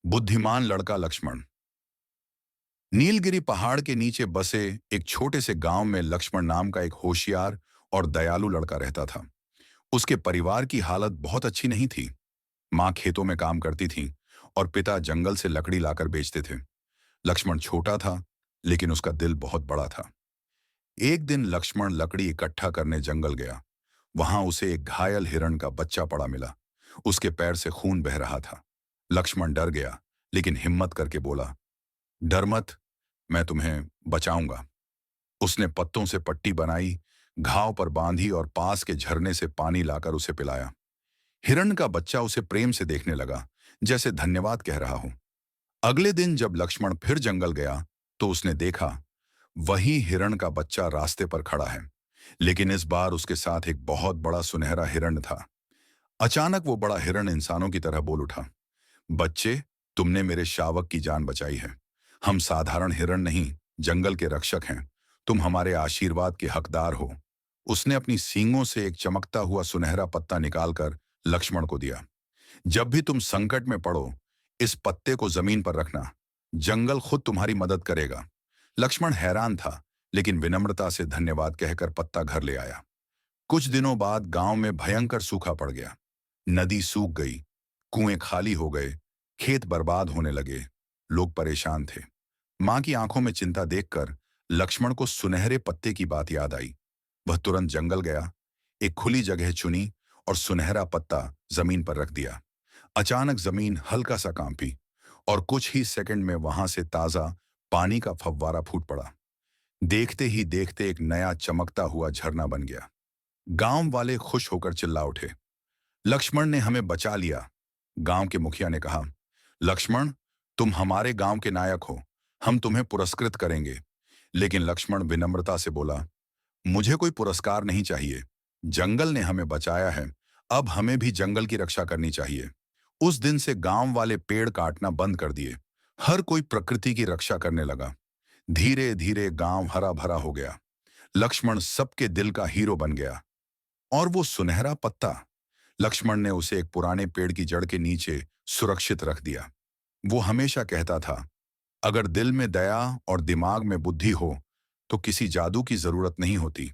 बुद्धिमान लड़का लक्ष्मण। नीलगिरी पहाड़ के नीचे बसे एक छोटे से गांव में लक्ष्मण नाम का एक होशियार और दयालु लड़का रहता था। उसके परिवार की हालत बहुत अच्छी नहीं थी। माँ खेतों में काम करती थी और पिता जंगल से लकड़ी लाकर बेचते थे। लक्ष्मण छोटा था, लेकिन उसका दिल बहुत बड़ा था। एक दिन लक्ष्मण लकड़ी इकट्ठा करने जंगल गया। वहां उसे एक घायल हिरण का बच्चा पड़ा मिला। उसके पैर से खून बह रहा था। लक्ष्मण डर गया, लेकिन हिम्मत करके बोला, डर मत, मैं तुम्हें बचाऊंगा। उसने पत्तों से पट्टी बनाई, घाव पर बांधी और पास के झरने से पानी लाकर उसे पिलाया। हिरण का बच्चा उसे प्रेम से देखने लगा, जैसे धन्यवाद कह रहा हो। अगले दिन जब लक्ष्मण फिर जंगल गया, तो उसने देखा वही हिरण का बच्चा रास्ते पर खड़ा है, लेकिन इस बार उसके साथ एक बहुत बड़ा सुनहरा हिरण था। अचानक वो बड़ा हिरण इंसानों की तरह बोल उठा, बच्चे, तुमने मेरे शावक की जान बचाई है। हम साधारण हिरण नहीं, जंगल के रक्षक हैं। तुम हमारे आशीर्वाद के हकदार हो। उसने अपनी सींगों से एक चमकता हुआ सुनहरा पत्ता निकालकर लक्ष्मण को दिया। जब भी तुम संकट में पड़ो, इस पत्ते को जमीन पर रखना। जंगल खुद तुम्हारी मदद करेगा। लक्ष्मण हैरान था, लेकिन विनम्रता से धन्यवाद कहकर पत्ता घर ले आया। कुछ दिनों बाद गांव में भयंकर सूखा पड़ गया। नदी सूख गई, कुएं खाली हो गए, खेत बर्बाद होने लगे। लोग परेशान थे। मां की आंखों में चिंता देखकर लक्ष्मण को सुनहरे पत्ते की बात याद आई। वह तुरंत जंगल गया, एक खुली जगह चुनी और सुनहरा पत्ता जमीन पर रख दिया। अचानक जमीन हल्का सा कांपी और कुछ ही सेकंड में वहां से ताजा पानी का फव्वारा फूट पड़ा। देखते ही देखते एक नया चमकता हुआ झरना बन गया। गांव वाले खुश होकर चिल्ला उठे, लक्ष्मण ने हमें बचा लिया। गांव के मुखिया ने कहा, लक्ष्मण, तुम हमारे गांव के नायक हो। हम तुम्हें पुरस्कृत करेंगे। लेकिन लक्ष्मण विनम्रता से बोला, मुझे कोई पुरस्कार नहीं चाहिए। जंगल ने हमें बचाया है, अब हमें भी जंगल की रक्षा करनी चाहिए। उस दिन से गांव वाले पेड़ काटना बंद कर दिए। हर कोई प्रकृति की रक्षा करने लगा। धीरे धीरे गांव हरा भरा हो गया। लक्ष्मण सबके दिल का हीरो बन गया। और वो सुनहरा पत्ता, लक्ष्मण ने उसे एक पुराने पेड़ की जड़ के नीचे सुरक्षित रख दिया। वो हमेशा कहता था, अगर दिल में दया और दिमाग में बुद्धि हो, तो किसी जादू की जरूरत नहीं होती।